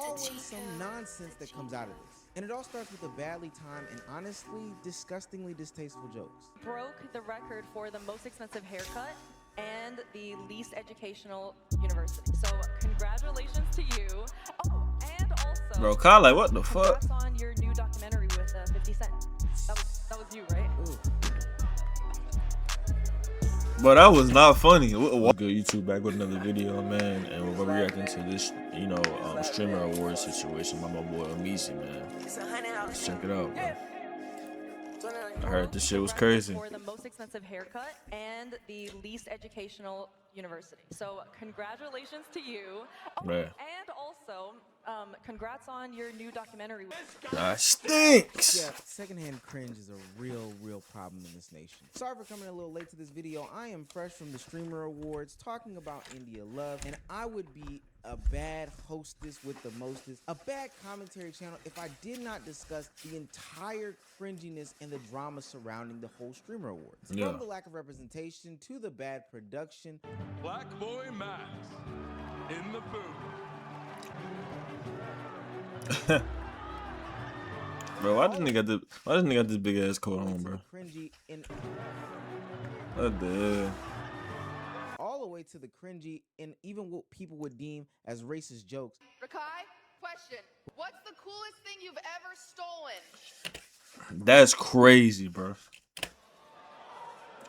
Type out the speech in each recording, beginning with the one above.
always some nonsense that comes out of this. And it all starts with a badly timed and honestly, disgustingly distasteful jokes. Broke the record for the most expensive haircut and the least educational university. So congratulations to you. Oh, and also, bro, Kyle, like, what the fuck? Congrats on your new documentary with 50 Cent. That was you, right? Ooh. But that was not funny. Good, YouTube back with another video, man, and we're reacting to this, streamer awards situation by my boy Amizi, man. Let's check it out, bro. I heard this shit was crazy. For the most expensive haircut and the least educational university. So congratulations to you. Oh, right. And also, congrats on your new documentary. That stinks. Yeah, secondhand cringe is a real problem in this nation. Sorry for coming a little late to this video. I am fresh from the Streamer Awards talking about India Love, and I would be a bad hostess with the mostest, a bad commentary channel if I did not discuss the entire cringiness and the drama surrounding the whole Streamer Awards. Yeah. From the lack of representation to the bad production. Black Boy Max in the booth. Bro, why doesn't he got this big ass coat on, bro? Cringy and What the hell? all the way to the cringy and even what people would deem as racist jokes. Rakai, question. What's the coolest thing you've ever stolen? That's crazy, bro.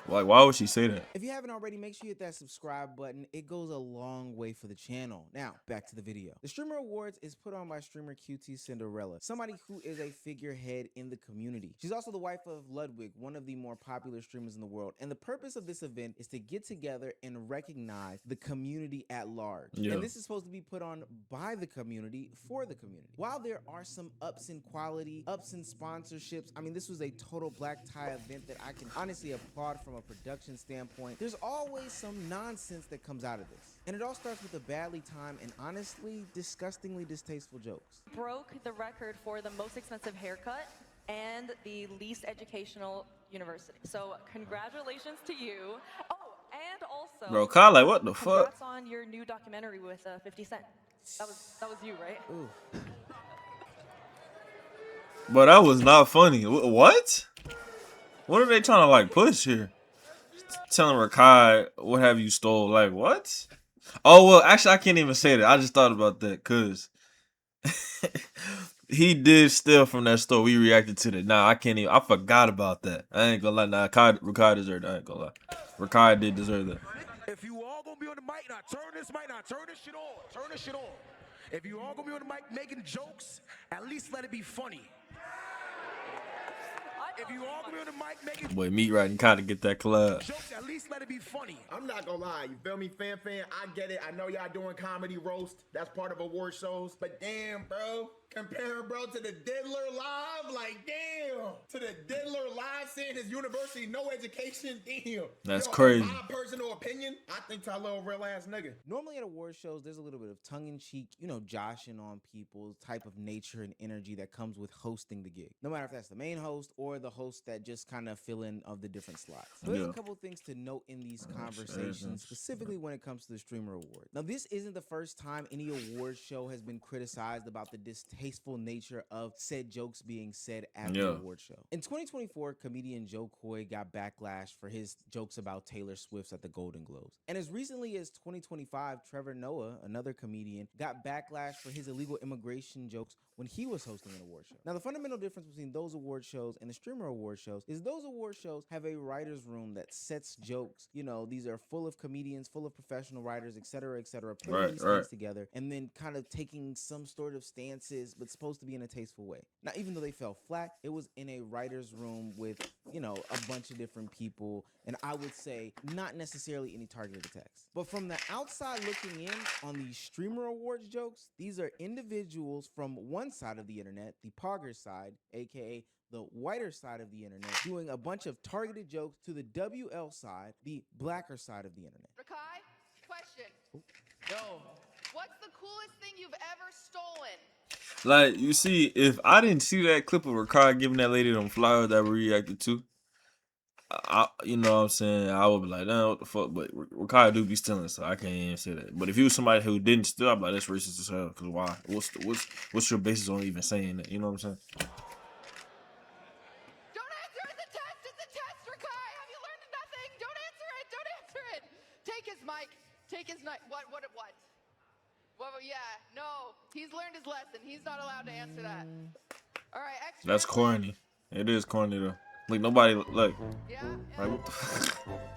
Like, why would she say that? If you haven't already, make sure you hit that subscribe button. It goes a long way for the channel. Now, back to the video. The Streamer Awards is put on by streamer QT Cinderella, somebody who is a figurehead in the community. She's also the wife of Ludwig, one of the more popular streamers in the world. And the purpose of this event is to get together and recognize the community at large. Yeah. And this is supposed to be put on by the community for the community. While there are some ups in quality, ups in sponsorships, I mean, this was a total black tie event that I can honestly applaud from a production standpoint. There's always some nonsense that comes out of this. And it all starts with a badly timed and honestly, disgustingly distasteful jokes. Broke the record for the most expensive haircut and the least educational university. So congratulations to you. Oh, and also, Bro, Kyle, like, what the fuck? congrats on your new documentary with 50 Cent. That was you, right? Ooh. But that was not funny. What? What are they trying to like push here? Telling Rakai, what have you stole? Like, what? Oh, well, actually, I can't even say that. I just thought about that because he did steal from that store. We reacted to that. Nah, I can't even. I forgot about that. I ain't gonna lie. Nah, Rakai deserved that. I ain't gonna lie. Rakai did deserve that. If you all gonna be on the mic, now turn this mic, now turn this shit on. Turn this shit on. If you all gonna be on the mic making jokes, at least let it be funny. If you all gonna be on the mic making Boy, Meat Riding kind of get that collab. jokes, at least let it be funny. I'm not gonna lie, you feel me, fan? I get it. I know y'all doing comedy roast. That's part of award shows. But damn, bro, compare bro to the Diddler Live. Like, damn, to the Diddler Live saying his university, no education. Damn. That's crazy. My personal opinion, I think Tyler a real ass nigga. Normally at award shows, there's a little bit of tongue-in-cheek, joshing on people, type of nature and energy that comes with hosting the gig. No matter if that's the main host or the host that just kind of fill in of the different slots. But there's a couple things to note in these conversations, specifically when it comes to the Streamer Award. Now, this isn't the first time any award show has been criticized about the distasteful nature of said jokes being said at the award show. In 2024, comedian Joe Coy got backlash for his jokes about Taylor Swift at the Golden Globes. And as recently as 2025, Trevor Noah, another comedian, got backlash for his illegal immigration jokes when he was hosting an award show. Now, the fundamental difference between those award shows and the Streamer Award shows is those award shows have a writer's room that sets jokes. These are full of comedians, full of professional writers, etc., putting these things together and then kind of taking some sort of stances, but supposed to be in a tasteful way. Now, even though they fell flat, it was in a writer's room with, a bunch of different people, and I would say not necessarily any targeted attacks. But from the outside looking in on these Streamer Awards jokes, these are individuals from one side of the internet, the Pogger side, aka the whiter side of the internet, doing a bunch of targeted jokes to the WL side, the blacker side of the internet. Rakai, question. Yo. What's the coolest thing you've ever stolen? Like, you see, if I didn't see that clip of Rakai giving that lady them flowers that we reacted to, you know what I'm saying, I would be like, nah, what the fuck? But Rakai do be stealing, so I can't even say that. But if you was somebody who didn't steal, I'd be like, that's racist as hell. Cause why? What's your basis on even saying that? You know what I'm saying? Don't answer it. The test is the test, Rakai. Have you learned nothing? Don't answer it. Don't answer it. Take his mic. Take his mic. What? Yeah, no. He's learned his lesson. He's not allowed to answer that. All right, extra. That's corny. It is corny though. Like nobody like. Yeah. Like what the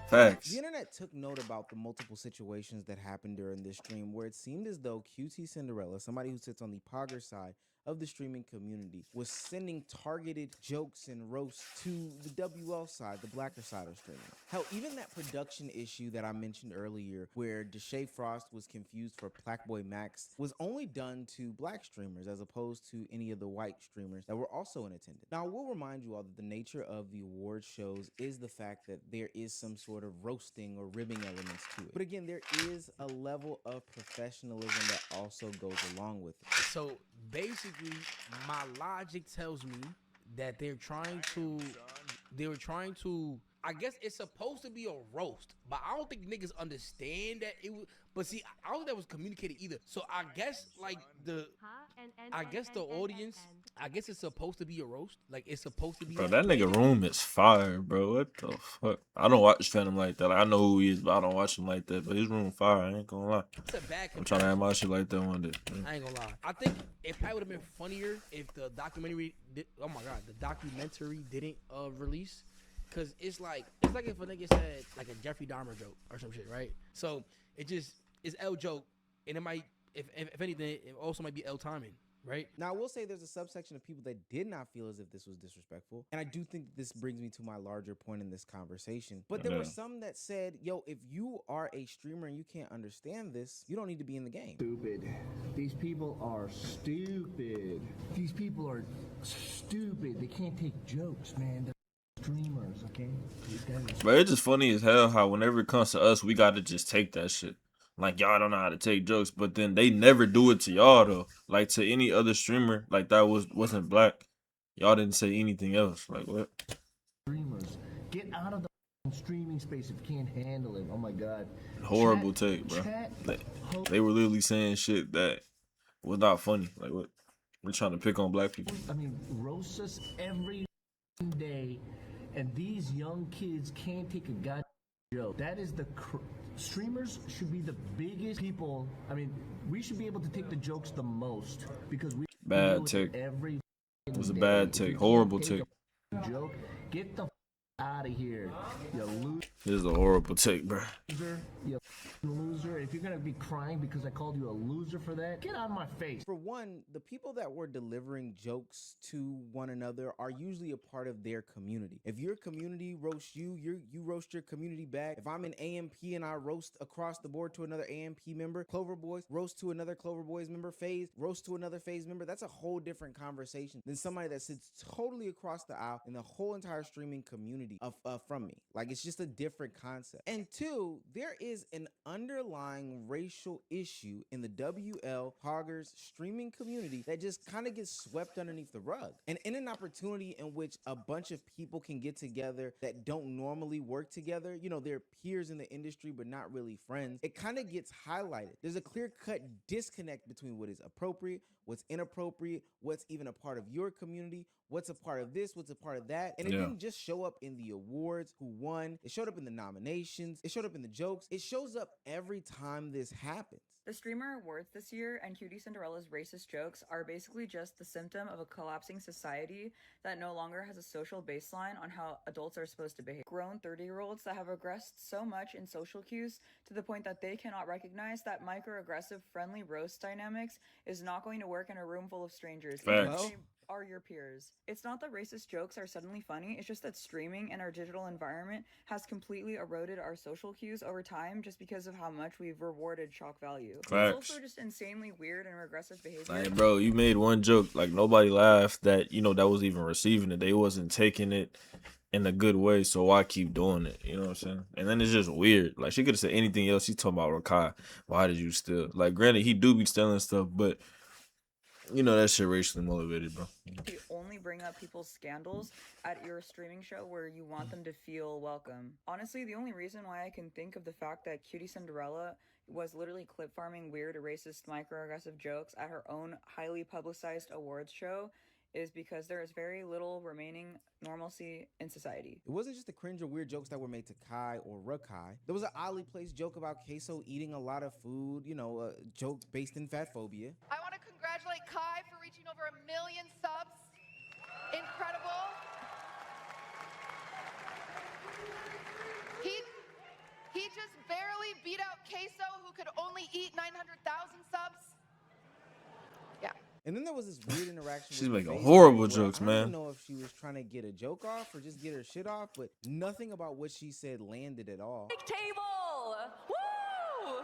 facts. The internet took note about the multiple situations that happened during this stream where it seemed as though QT Cinderella, somebody who sits on the Pogger side of the streaming community, was sending targeted jokes and roasts to the WL side, the blacker side of streaming. Hell, even that production issue that I mentioned earlier where Deshae Frost was confused for Blackboy Max was only done to black streamers as opposed to any of the white streamers that were also in attendance. Now, I will remind you all that the nature of the award shows is the fact that there is some sort of roasting or ribbing elements to it. But again, there is a level of professionalism that also goes along with it. So basically, my logic tells me that they were trying to, I guess it's supposed to be a roast, but I don't think niggas understand that it was, but see, I don't think that was communicated either. So I guess like the audience, I guess it's supposed to be a roast. Like it's supposed to be. Bro, that nigga room is fire, bro. What the fuck? I don't watch Phantom like that. Like, I know who he is, but I don't watch him like that. But his room fire. I ain't gonna lie. It's a bad I'm trying to have my shit like that one day. I ain't gonna lie. I think it probably would have been funnier if the documentary oh my god, the documentary didn't release. Cause it's like if a nigga said like a Jeffrey Dahmer joke or some shit, right? So it's L joke, and it might, if anything, it also might be L timing, right? Now, I will say there's a subsection of people that did not feel as if this was disrespectful. And I do think this brings me to my larger point in this conversation. But there were some that said, yo, if you are a streamer and you can't understand this, you don't need to be in the game. Stupid. These people are stupid. These people are stupid. They can't take jokes, man. They're streamers, okay? But it's just funny as hell how whenever it comes to us, we gotta just take that shit. Like y'all don't know how to take jokes, but then they never do it to y'all though. Like to any other streamer, like that wasn't black. Y'all didn't say anything else. Like what? Streamers, get out of the streaming space if you can't handle it. Oh my god. Horrible take, bro. They were literally saying shit that was not funny. Like what? We're trying to pick on black people. I mean, roast us every day, and these young kids can't take a goddamn joke. That is streamers should be the biggest people. I mean, we should be able to take the jokes the most because we bad take. Every it was a bad take, horrible take. Joke, get the out of here, you loser. This is a horrible take, bro. You loser. If you're gonna be crying because I called you a loser for that, get out of my face. For one, the people that were delivering jokes to one another are usually a part of their community. If your community roasts you, you roast your community back. If I'm in AMP and I roast across the board to another AMP member, Clover Boys roast to another Clover Boys member, FaZe roast to another FaZe member, that's a whole different conversation than somebody that sits totally across the aisle in the whole entire streaming community from me. Like, it's just a different concept. And two, there is an underlying racial issue in the WL Hoggers streaming community that just kind of gets swept underneath the rug. And in an opportunity in which a bunch of people can get together that don't normally work together, you know, they're peers in the industry but not really friends, it kind of gets highlighted. There's a clear-cut disconnect between what is appropriate, what's inappropriate, what's even a part of your community, what's a part of this, what's a part of that. And it didn't just show up in the awards, who won. It showed up in the nominations. It showed up in the jokes. It shows up every time this happens. The Streamer Awards this year and Cutie Cinderella's racist jokes are basically just the symptom of a collapsing society that no longer has a social baseline on how adults are supposed to behave. Grown 30-year-olds that have regressed so much in social cues to the point that they cannot recognize that microaggressive friendly roast dynamics is not going to work in a room full of strangers. Facts. Are your peers. It's not that racist jokes are suddenly funny, it's just that streaming and our digital environment has completely eroded our social cues over time just because of how much we've rewarded shock value. Facts. It's also just insanely weird and regressive behavior. Like, bro, you made one joke, like nobody laughed that, you know, that was even receiving it. They wasn't taking it in a good way, so why keep doing it? You know what I'm saying? And then it's just weird. Like, she could have said anything else. She's talking about Rakai. Why did you steal? Like, granted, he do be stealing stuff, but You know that shit racially motivated, bro. You only bring up people's scandals at your streaming show where you want them to feel welcome. Honestly, the only reason why I can think of the fact that Cutie Cinderella was literally clip farming weird, racist, microaggressive jokes at her own highly publicized awards show is because there is very little remaining normalcy in society. It wasn't just the cringe or weird jokes that were made to Kai or Rakai. There was an oddly placed joke about Queso eating a lot of food, you know, a joke based in fat phobia. I want to congratulate Kai for reaching over 1 million subs. Incredible. He just barely beat out Queso, who could only eat 900,000 subs. Yeah. And then there was this weird interaction. She's with making Facebook horrible where jokes, I man. don't know if she was trying to get a joke off or just get her shit off, but nothing about what she said landed at all. Table! Woo!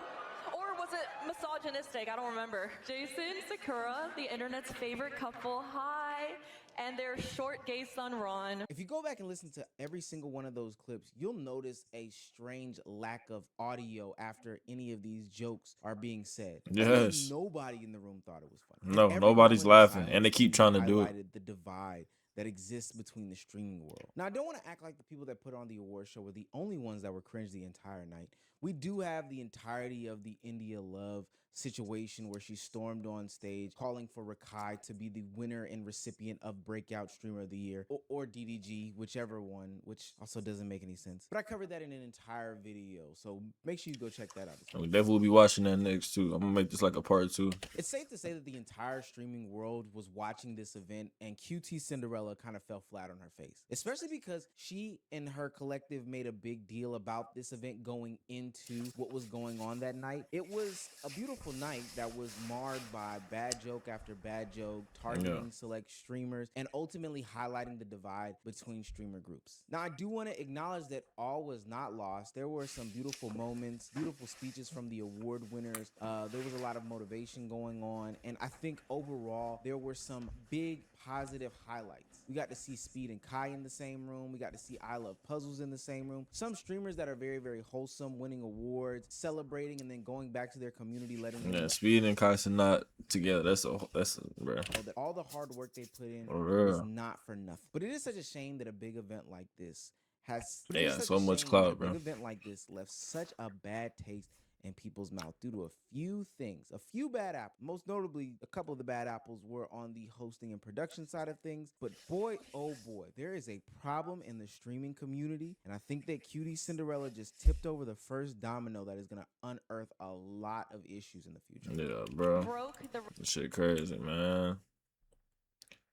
Or was it misogynistic? I don't remember. Jason, Sakura, the internet's favorite couple, hi, and their short gay son, Ron. If you go back and listen to every single one of those clips, you'll notice a strange lack of audio after any of these jokes are being said. Yes. Nobody in the room thought it was funny. No, Everyone nobody's went laughing, silent and they keep trying to do it. highlighted the divide that exists between the streaming world. Now, I don't want to act like the people that put on the award show were the only ones that were cringe the entire night. We do have the entirety of the India Love situation where she stormed on stage calling for Rakai to be the winner and recipient of Breakout Streamer of the Year or DDG, whichever one, which also doesn't make any sense. But I covered that in an entire video, so make sure you go check that out. We definitely will be watching that next too. I'm gonna make this like a part 2. It's safe to say that the entire streaming world was watching this event and QT Cinderella kind of fell flat on her face, especially because she and her collective made a big deal about this event going into what was going on that night. It was a beautiful night that was marred by bad joke after bad joke, targeting select streamers, and ultimately highlighting the divide between streamer groups. Now, I do want to acknowledge that all was not lost. There were some beautiful moments, beautiful speeches from the award winners. There was a lot of motivation going on, and I think overall there were some big positive highlights. We got to see Speed and Kai in the same room. We got to see I Love Puzzles in the same room. Some streamers that are very, very wholesome, winning awards, celebrating, and then going back to their community, letting them know Speed and Kai not together. That's bro. that all the hard work they put in real. is not for nothing. But it is such a shame that a big event like this has so much clout, bro. A big event like this left such a bad taste in people's mouth due to a few things, a few bad apples. Most notably, a couple of the bad apples were on the hosting and production side of things. But boy, oh boy, there is a problem in the streaming community. And I think that Cutie Cinderella just tipped over the first domino that is going to unearth a lot of issues in the future. Yeah, bro. This shit crazy, man.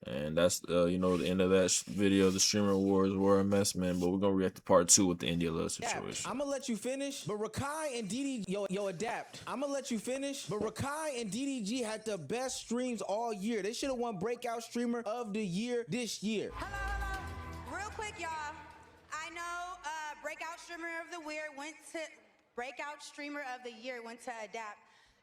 And that's, you know, the end of that video. The streamer awards were a mess, man. But we're going to react to part 2 with the India Love situation. I'm going to let you finish, but Rakai and DDG, yo, adapt. I'm going to let you finish, but Rakai and DDG had the best streams all year. They should have won Breakout Streamer of the Year this year. Hello. Real quick, y'all. I know Breakout Streamer of the Year went to Adapt.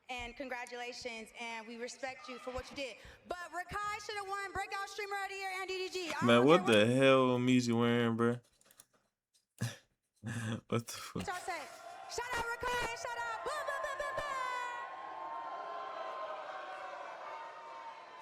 And congratulations, and we respect you for what you did. But Rakai should have won Breakout Streamer of the Year and DDG. Man, what the hell Meezy wearing, bro? What the fuck? What y'all say? Shout out Rakai, shout out. Blah, blah, blah, blah,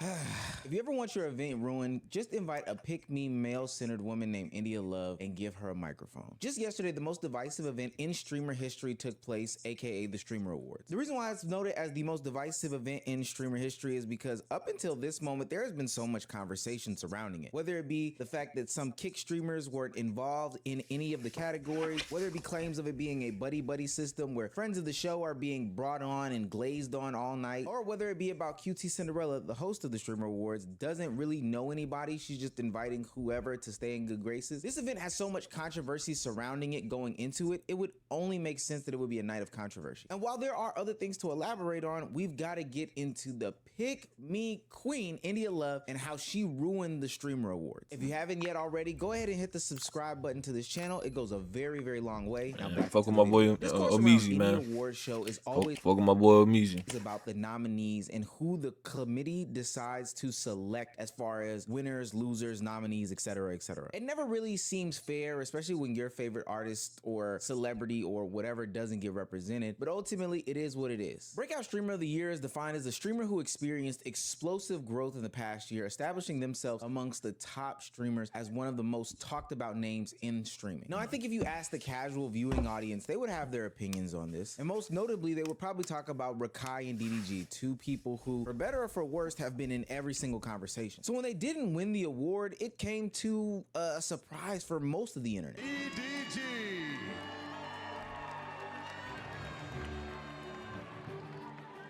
blah. If you ever want your event ruined, just invite a pick-me male-centered woman named India Love and give her a microphone. Just yesterday, the most divisive event in streamer history took place, aka the Streamer Awards. The reason why it's noted as the most divisive event in streamer history is because up until this moment, there has been so much conversation surrounding it. Whether it be the fact that some kick streamers weren't involved in any of the categories, whether it be claims of it being a buddy-buddy system where friends of the show are being brought on and glazed on all night, or whether it be about QT Cinderella, the host of the Streamer Awards, doesn't really know anybody. She's just inviting whoever to stay in good graces. This event has so much controversy surrounding it going into it, it would only make sense that it would be a night of controversy. And while there are other things to elaborate on, we've got to get into the pick me queen, India Love, and how she ruined the Streamer Awards. If you haven't yet already, go ahead and hit the subscribe button to this channel. It goes a very, very long way. Now, fuck with my boy Omeezy, man. Award show is always fuck with my boy Omeezy. It's about the nominees and who the committee decides decides to select as far as winners, losers, nominees, etc., etc. It never really seems fair, especially when your favorite artist or celebrity or whatever doesn't get represented, but ultimately it is what it is. Breakout Streamer of the Year is defined as a streamer who experienced explosive growth in the past year, establishing themselves amongst the top streamers as one of the most talked about names in streaming. Now, I think if you ask the casual viewing audience, they would have their opinions on this, and most notably, they would probably talk about Rakai and DDG, two people who, for better or for worse, have been in every single conversation. So when they didn't win the award, it came to a surprise for most of the internet. EDG.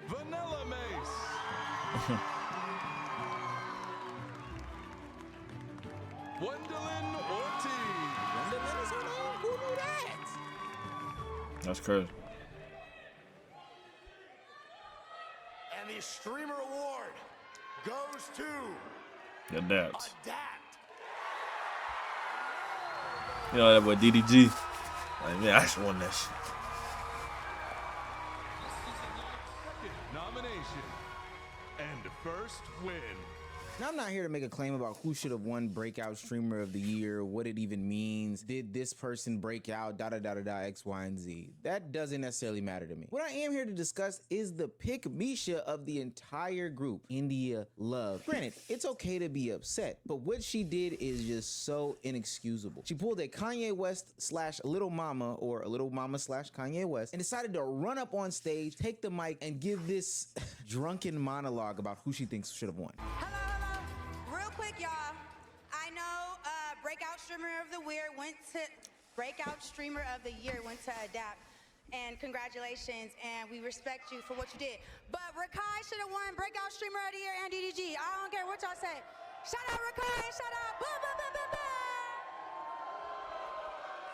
Vanilla Mace. Gwendolyn Ortiz. Gwendolyn is her name? Who knew that? That's crazy. And the Streamer Award goes to Adapt. Adapt. You know that boy DDG. Like, man, I should won that shit. Nomination and first win. Now, I'm not here to make a claim about who should have won Breakout Streamer of the Year, what it even means, did this person break out, X, Y, and Z. That doesn't necessarily matter to me. What I am here to discuss is the pick Misha of the entire group, India Love. Granted, it's okay to be upset, but what she did is just so inexcusable. She pulled a Kanye West / Little Mama, or a Little Mama / Kanye West, and decided to run up on stage, take the mic, and give this drunken monologue about who she thinks should have won. Real quick, y'all. I know Breakout Streamer of the Year went to Adapt. And congratulations, and we respect you for what you did. But Rakai should have won Breakout Streamer of the Year and DDG. I don't care what y'all say. Shout out Rakai, shout out boom, boom, boom, boom, boom.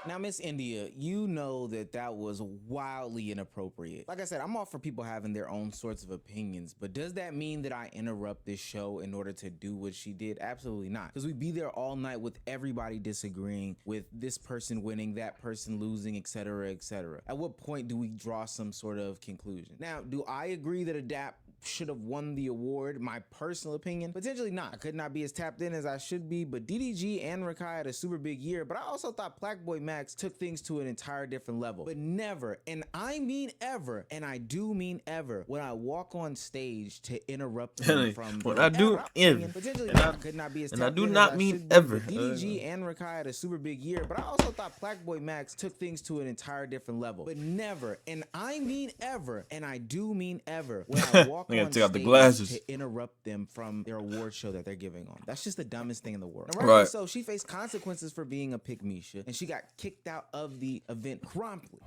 Now, Miss India, you know that was wildly inappropriate. Like I said, I'm all for people having their own sorts of opinions, but does that mean that I interrupt this show in order to do what she did? Absolutely not. Because we'd be there all night with everybody disagreeing, with this person winning, that person losing, etc., etc. At what point do we draw some sort of conclusion? Now, do I agree that Adapt should have won the award? My personal opinion, potentially not. I could not be as tapped in as I should be, but DDG and Rakai had a super big year, but I also thought Blackboy Max took things to an entire different level. But never, and I mean ever, and I do mean ever, when I walk on stage to interrupt them from when I do ever, potentially and I could not be as and I tapped do in not as I mean should be, ever. but DDG and Rakai had a super big year, but I also thought Blackboy Max took things to an entire different level. But never, and I mean ever, and I do mean ever, when I walk on take out the stage glasses to interrupt them from their award show that they're giving on. That's just the dumbest thing in the world. Right. Right. So she faced consequences for being a pick Misha, and she got kicked out of the event promptly.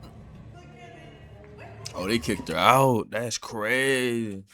Oh, they kicked her out. That's crazy.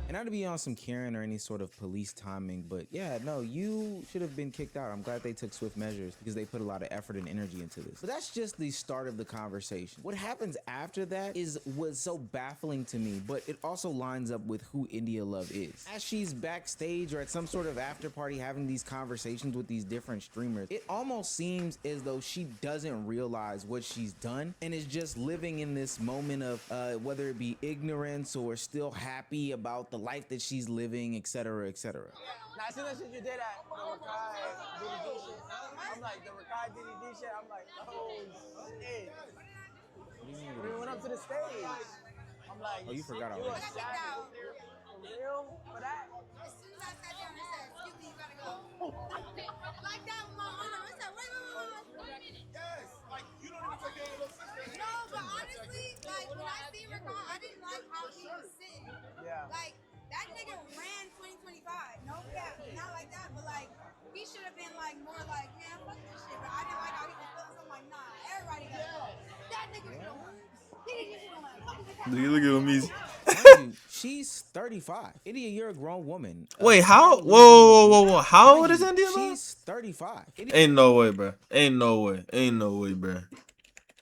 And not to be on some Karen or any sort of police timing, but yeah, no, you should have been kicked out. I'm glad they took swift measures because they put a lot of effort and energy into this. But that's just the start of the conversation. What happens after that was so baffling to me, but it also lines up with who India Love is. As she's backstage or at some sort of after party having these conversations with these different streamers, it almost seems as though she doesn't realize what she's done and is just living in this moment of whether it be ignorance or still happy about the life that she's living, etc., etc. Now, I seen that shit you did at the Rakai DDG shit. I'm like, the Rakai DDG shit, I'm like, oh shit. When we went up to the stage, I'm like, Oh, you forgot you already. a shot for real for that? As soon as I sat down, I said, excuse me, you gotta go. Like that with my arm. I said, wait. Yes, like you don't even take any of those sisters. No, but honestly, like when I see Rakai, I didn't like how he was sitting. Yeah. Like, that nigga ran 2025. No cap, not like that, but like, he should have been like more like, man, fuck this shit. But I didn't like how he was feeling, so I'm like, nah, everybody got go. That nigga should have won. Look at him, easy. Mind you, she's 35. India, you're a grown woman. Wait, how? Whoa. How old is India Love? She's 35. Ain't no way, bro. Ain't no way, bro.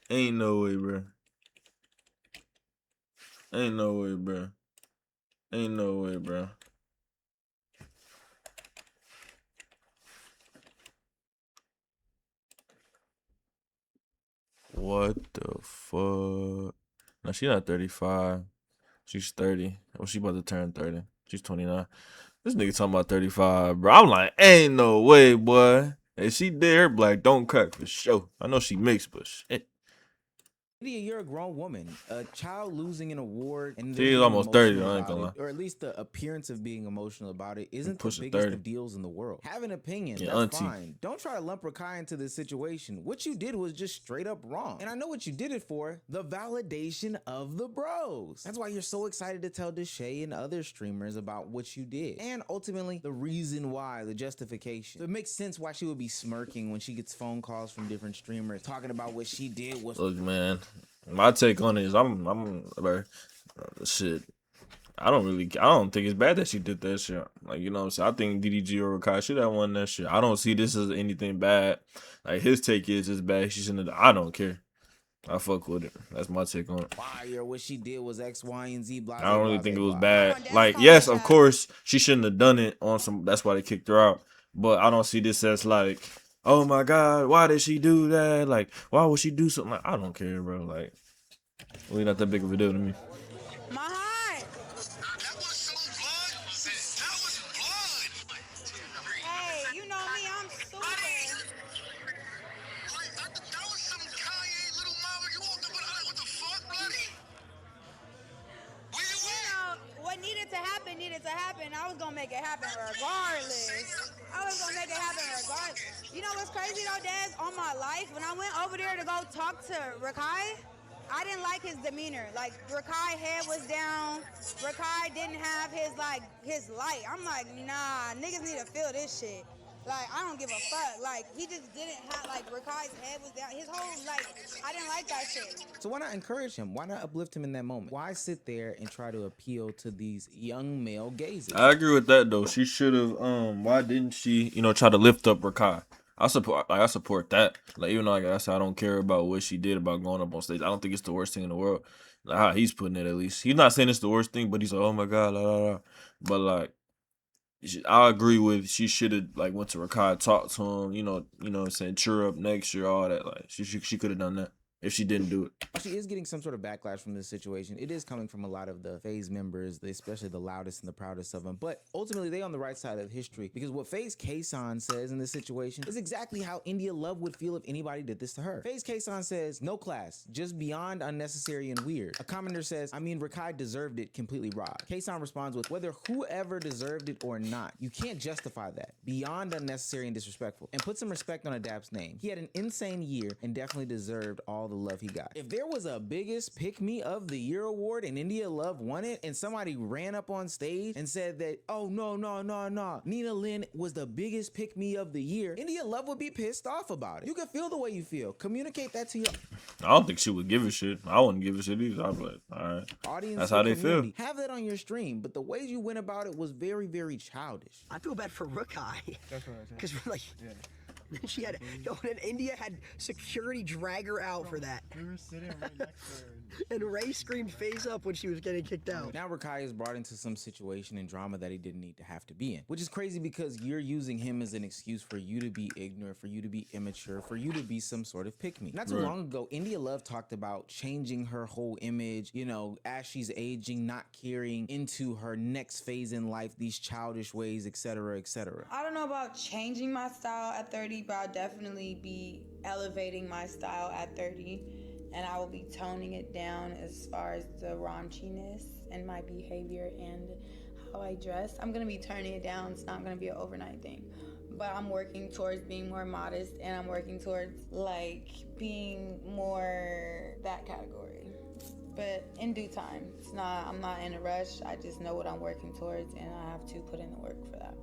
Ain't no way, bro. Ain't no way, bro. Ain't no way, bro. What the fuck? No, she's not 35. She's 30. Well, she about to turn 30. She's 29. This nigga talking about 35, bro. I'm like, ain't no way, boy. If she did, her black don't crack for sure. I know she mixed, but shit. Lydia, you're a grown woman. A child losing an award and She's being almost 30, emotional I ain't gonna about it, or at least the appearance of being emotional about it, isn't the pushing biggest 30. of deals in the world. Have an opinion, Yeah, that's auntie. fine. Don't try to lump Rakai into this situation. What you did was just straight up wrong. And I know what you did it for, the validation of the bros. That's why you're so excited to tell Deshae and other streamers about what you did. And ultimately, the reason why, the justification. So it makes sense why she would be smirking when she gets phone calls from different streamers talking about what she did was... Look, man. My take on it is bro, shit. I don't think it's bad that she did that shit. Like, you know what I'm saying? I think DDG or Rakai should have won that shit. I don't see this as anything bad. Like, his take is it's bad. She shouldn't have. I don't care. I fuck with it. That's my take on it. Fire, what she did was X, Y, and Z, blah, I don't really think it was blah. bad. Like, yes, of course, she shouldn't have done it on some. That's why they kicked her out. But I don't see this as like, oh my God, why did she do that? Like, why would she do something? Like, I don't care, bro. Like, really not that big of a deal to me. My heart. Hey, you know me, I'm super. What needed to happen needed to happen. I was gonna make it happen regardless. You know what's crazy though, Dez? All my life, when I went over there to go talk to Rakai, I didn't like his demeanor. Like, Rakai head was down. Rakai didn't have his light. I'm like, nah, niggas need to feel this shit. Like, I don't give a fuck. Like, he just didn't have, like, Rakai's head was down. His whole, like, I didn't like that shit. So why not encourage him? Why not uplift him in that moment? Why sit there and try to appeal to these young male gazes? I agree with that though. She should have. Why didn't she? try to lift up Rakai. I support that. Like, even though, like I said, I don't care about what she did about going up on stage. I don't think it's the worst thing in the world. Like, how he's putting it, at least. He's not saying it's the worst thing, but he's like, oh my God, la, la, la. But like, I agree with, she should have like went to Rakai, talked to him. What I'm saying, cheer up next year, all that. Like, she could have done that if she didn't do it. She is getting some sort of backlash from this situation. It is coming from a lot of the FaZe members, especially the loudest and the proudest of them. But ultimately, they on the right side of history, because what FaZe Kason says in this situation is exactly how India Love would feel if anybody did this to her. FaZe Kason says, no class, just beyond unnecessary and weird. A commenter says, I mean, Rakai deserved it, completely robbed. Kason responds with, whether whoever deserved it or not, you can't justify that. Beyond unnecessary and disrespectful. And put some respect on Adap's name. He had an insane year and definitely deserved all the love he got. If there was a biggest pick me of the year award and India Love won it, and somebody ran up on stage and said that, oh no, Nina Lynn was the biggest pick me of the year, India Love would be pissed off about it. You can feel the way you feel. Communicate that to your I don't think she would give a shit. I wouldn't give a shit either. I'd be like, all right, audience. That's how they community. feel. Have that on your stream, but the way you went about it was very, very childish. I feel bad for Rakai. Because like, she had, and India had security drag her out for that. We were sitting right next to her. And Ray screamed face up when she was getting kicked out. Now Rakai is brought into some situation and drama that he didn't need to have to be in, which is crazy because you're using him as an excuse for you to be ignorant, for you to be immature, for you to be some sort of pick-me. Not too long ago, India Love talked about changing her whole image, as she's aging, not carrying into her next phase in life these childish ways, etc., etc. I don't know about changing my style at 30, but I'll definitely be elevating my style at 30. And I will be toning it down as far as the raunchiness and my behavior and how I dress. I'm going to be turning it down. It's not going to be an overnight thing. But I'm working towards being more modest, and I'm working towards, like, being more that category. But in due time. I'm not in a rush. I just know what I'm working towards, and I have to put in the work for that.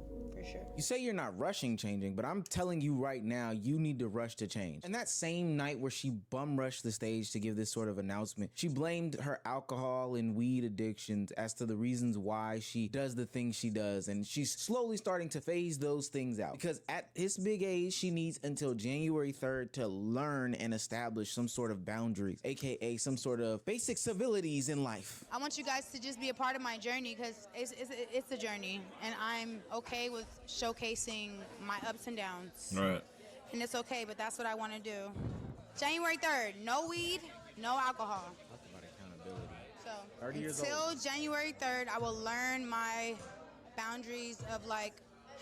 Sure. You say you're not rushing changing, but I'm telling you right now, you need to rush to change. And that same night where she bum rushed the stage to give this sort of announcement, she blamed her alcohol and weed addictions as to the reasons why she does the things she does. And she's slowly starting to phase those things out, because at this big age, she needs until January 3rd to learn and establish some sort of boundaries, aka some sort of basic civilities in life. I want you guys to just be a part of my journey, because it's a journey, and I'm okay with showcasing my ups and downs. Right. And it's okay, but that's what I want to do. January 3rd, no weed, no alcohol. Talk about accountability. So 30 years until old. January 3rd, I will learn my boundaries of like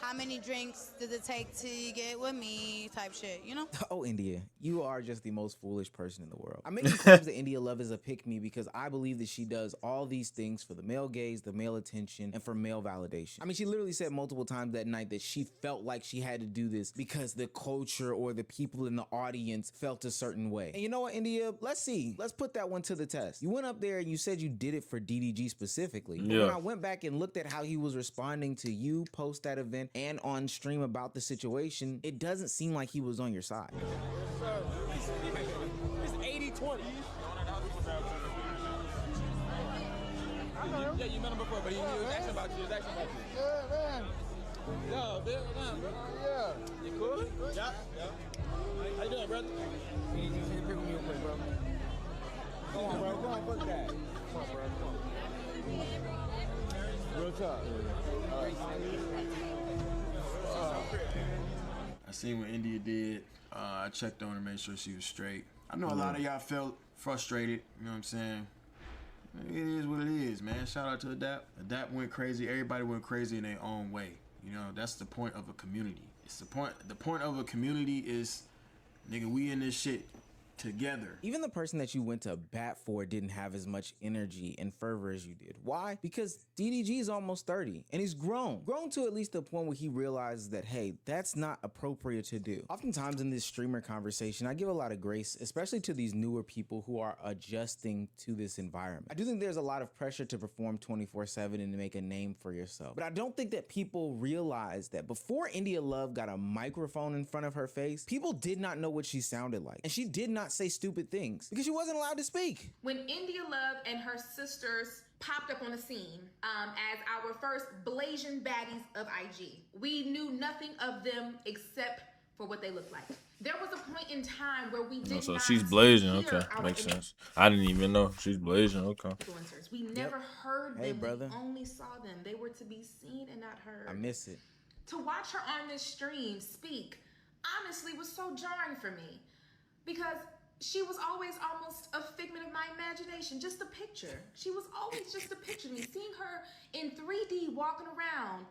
how many drinks does it take to get with me type shit, you know? Oh, India, you are just the most foolish person in the world. I make these claims that India Love is a pick-me because I believe that she does all these things for the male gaze, the male attention, and for male validation. I mean, she literally said multiple times that night that she felt like she had to do this because the culture or the people in the audience felt a certain way. And you know what, India? Let's see. Let's put that one to the test. You went up there and you said you did it for DDG specifically. But when I went back and looked at how he was responding to you post that event and on stream about the situation, it doesn't seem like he was on your side. It's 80-20. Yeah, you met him before, but he was asking about you. Yeah, man. Yo, yeah. You cool? Yeah. How you doing, brother? You need to pick me real quick, bro. Come on, bro. Come on, fuck that. Come on, bro. Come on. Real talk. I seen what India did. I checked on her, made sure she was straight. I know a lot of y'all felt frustrated. You know what I'm saying? It is what it is, man. Shout out to Adapt. Adapt went crazy. Everybody went crazy in their own way. You know, that's the point of a community. It's the point. The point of a community is, nigga, we in this shit together. Even the person that you went to bat for didn't have as much energy and fervor as you did. Why? Because DDG is almost 30 and he's grown to at least the point where he realizes that, hey, that's not appropriate to do. Oftentimes in this streamer conversation, I give a lot of grace, especially to these newer people who are adjusting to this environment. I do think there's a lot of pressure to perform 24/7 and to make a name for yourself. But I don't think that people realize that before India Love got a microphone in front of her face, people did not know what she sounded like. And she did not say stupid things because she wasn't allowed to speak. When India Love and her sisters popped up on the scene as our first blazing baddies of IG, we knew nothing of them except for what they looked like. There was a point in time where we did So not she's blazing. hear Okay, our makes sense. I didn't even know she's blazing. Okay. influencers. We never heard Hey, them. brother. We only saw them. They were to be seen and not heard. I miss it. To watch her on this stream speak honestly was so jarring for me because she was always almost a figment of my imagination, just a picture. She was always just a picture to me. Seeing her in 3D walking around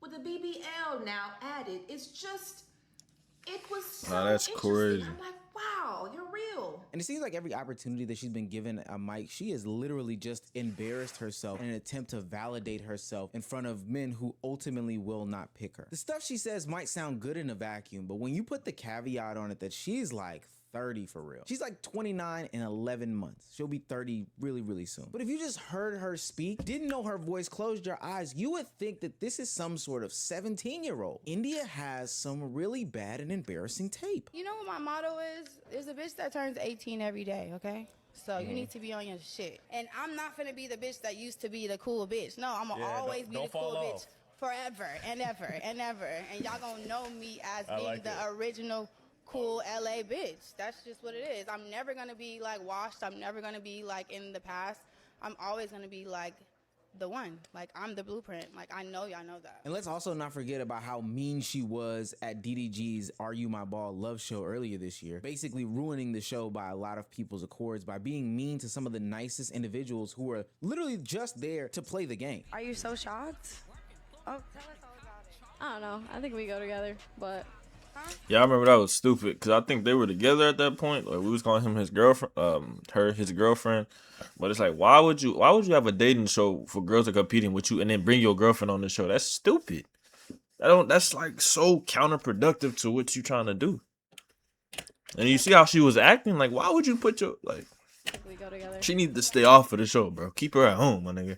with a BBL now added, it's just, it was so That's interesting. crazy. I'm like, wow, you're real. And it seems like every opportunity that she's been given a mic, she has literally just embarrassed herself in an attempt to validate herself in front of men who ultimately will not pick her. The stuff she says might sound good in a vacuum, but when you put the caveat on it that she's like 30 for real. She's like 29 in 11 months. She'll be 30 really, really soon. But if you just heard her speak, didn't know her voice, closed your eyes, you would think that this is some sort of 17-year-old. India has some really bad and embarrassing tape. You know what my motto is? There's a bitch that turns 18 every day, okay? So you need to be on your shit. And I'm not finna be the bitch that used to be the cool bitch. No, I'm gonna always be the cool bitch forever and ever and ever. And y'all gonna know me as being the original cool LA bitch. That's just what it is. I'm never gonna be like washed. I'm never gonna be like in the past. I'm always gonna be like the one. Like I'm the blueprint. Like I know y'all know that. And let's also not forget about how mean she was at DDG's Are You My Ball love show earlier this year, basically ruining the show by a lot of people's accords by being mean to some of the nicest individuals who are literally just there to play the game. Are you so shocked? Oh, tell us all about it. I don't know. I think we go together, but Yeah, I remember that was stupid because I think they were together at that point. Like we was calling him his girlfriend, his girlfriend. But it's like, why would you have a dating show for girls that are competing with you and then bring your girlfriend on the show? That's stupid. That's like so counterproductive to what you trying to do. And you see how she was acting. Like, why would you put your like? I think we go together. She needs to stay off of the show, bro. Keep her at home, my nigga.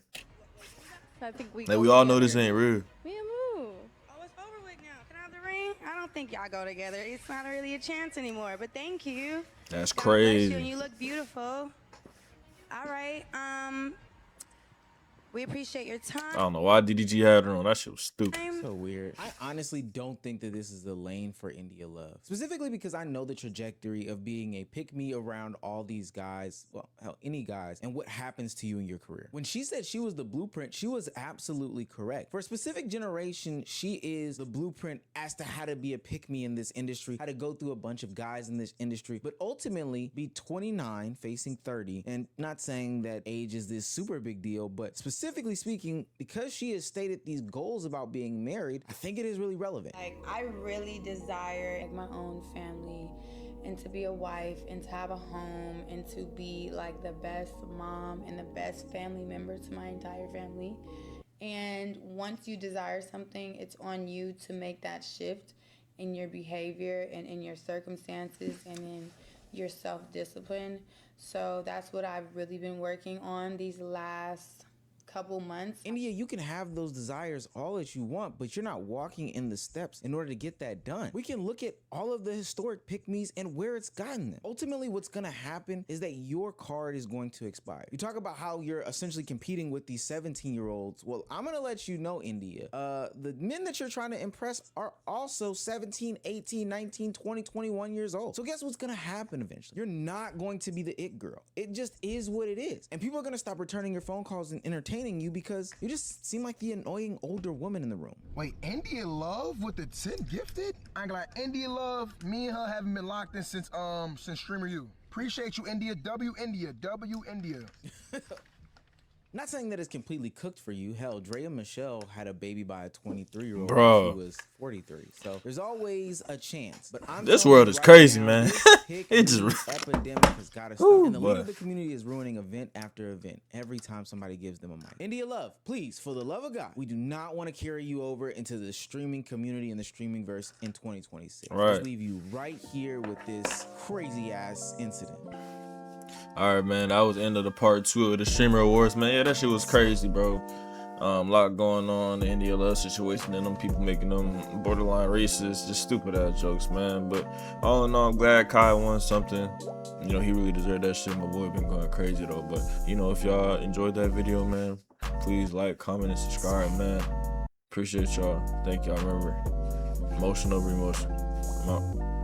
I think we. Like go we all together. know this ain't real. Oh, it's over with now. Can I have the ring? I don't think y'all go together. It's not really a chance anymore. But thank you. That's God bless you, crazy. and you look beautiful. All right. We appreciate your time. I don't know why DDG had her on. That shit was stupid. So weird. I honestly don't think that this is the lane for India Love. Specifically because I know the trajectory of being a pick-me around all these guys, well, hell, any guys, and what happens to you in your career. When she said she was the blueprint, she was absolutely correct. For a specific generation, she is the blueprint as to how to be a pick-me in this industry, how to go through a bunch of guys in this industry, but ultimately be 29 facing 30. And not saying that age is this super big deal, but specifically speaking, because she has stated these goals about being married, I think it is really relevant. Like, I really desire like my own family and to be a wife and to have a home and to be like the best mom and the best family member to my entire family. And once you desire something, it's on you to make that shift in your behavior and in your circumstances and in your self-discipline. So that's what I've really been working on these last couple months. India, you can have those desires all that you want, but you're not walking in the steps in order to get that done. We can look at all of the historic pick-me's and where it's gotten them. Ultimately, what's gonna happen is that your card is going to expire. You talk about how you're essentially competing with these 17-year-olds. Well, I'm gonna let you know, India, the men that you're trying to impress are also 17, 18, 19, 20, 21 years old. So guess what's gonna happen eventually? You're not going to be the it girl. It just is what it is. And people are gonna stop returning your phone calls and entertaining you because you just seem like the annoying older woman in the room. Wait, India Love with the 10 gifted? I ain't gonna lie, India Love, me and her haven't been locked in since Streamer U. Appreciate you, India. W India. Not saying that it's completely cooked for you. Hell, Drea Michelle had a baby by a 23-year-old Bro. who was 43. So there's always a chance. But I'm This telling world you is right crazy, now, man. this pick It just me epidemic has got to stop. Ooh, And the leader boy. of the community is ruining event after event every time somebody gives them a mic. India Love, please, for the love of God, we do not want to carry you over into the streaming community and the streaming verse in 2026. Right. Let's leave you right here with this crazy ass incident. All right, man. That was the end of the part 2 of the Streamer Awards, man. Yeah, that shit was crazy, bro. A lot going on, the India Love situation, and them people making them borderline racist, just stupid ass jokes, man. But all in all, I'm glad Kai won something. You know, he really deserved that shit. My boy been going crazy though. But you know, if y'all enjoyed that video, man, please like, comment, and subscribe, man. Appreciate y'all. Thank y'all. Remember, emotion over emotion. I'm out.